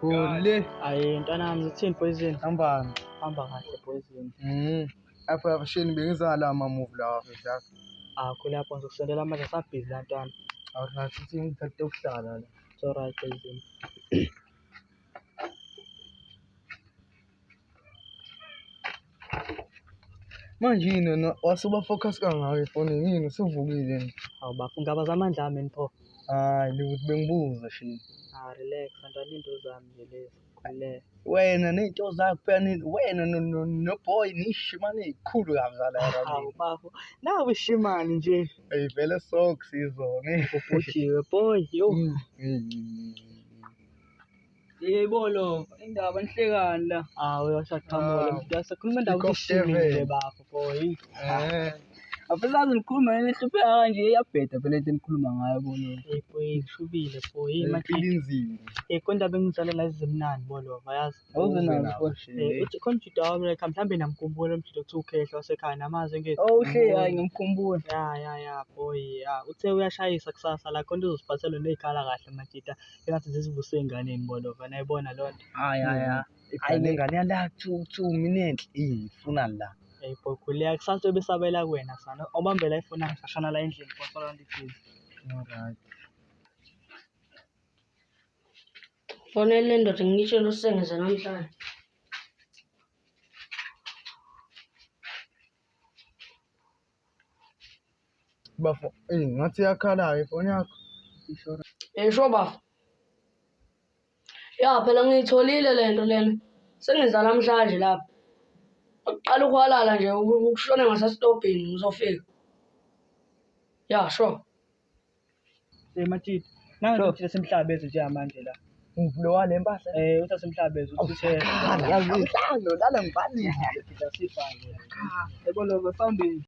Ule Hhayi mntanami uthini Poison? hambani. Hamba kahle Poison. Apha shini bengizala ama-movie lawa fethu. Khule lapho ngizokusendela manje asabhizi la ntwana. Alright, uthi ngithathe ukuhlala la. It's alright Poison. Manje yini wasuba-focus kangaka efonini yini usuvukile nje? Hawu bafo ngaba zamandla ami pho. Hayi ukuthi bengibuza shini. Relax ntwana into zami nje lezi. Khululeka. Wena ney'nto zakho phela wena no-boy niy'shimane ey'khulu kabi zala Hawu bafo nawe ishimani nje. Eyi vele soke sizona. Ubhujiwe boy yo. Yebo lo indaba nihlekani la. Uyashaqhamuka yasakhuluma indaba ushimile bafo boy. Afisazi nikhuluma nihlupheka kanje iyabheda phela into enikhuluma ngayo bolo. Boy ngishubile boy manje inzima. konke bengizalela ezimnandi bolo bayazi. Awuzenabo Uthi khona umjida wami like mhlambe namkhumbula umjida othi ukhehla wasekhaya namazi ngeke. Hayi ngimkhumbula. Ya boy uthe uyashayisa kusasa la khona uzosiphathela nezikhala kahle majida engathi zizivuse enganeni bolo vana ayibona lonto. Hayi ingane yala 2 minutes ifuna la. Hey boy khuleka kusasa besabela kuwena sana obambe la ifoni yami sashona la endlini phosela ndithi. Alright. Fonele ndoda ngisho lusengeze namhlanje. Bafo ngathi yakhala ifoni yakho. Sho bafo. Ya phela ngiyitholile lento lena. Sengiza namhlanje lapha. Uqala ukwalala nje ukushone ngasestobhini ngizofika. Ya sure. Majida nangu uthi semhlabezi nje manje la. Lo wale mpahla. Uthi semhlabezi uthi yazi inhlalo lala ngibhalile. sifake. Yebo lo sounding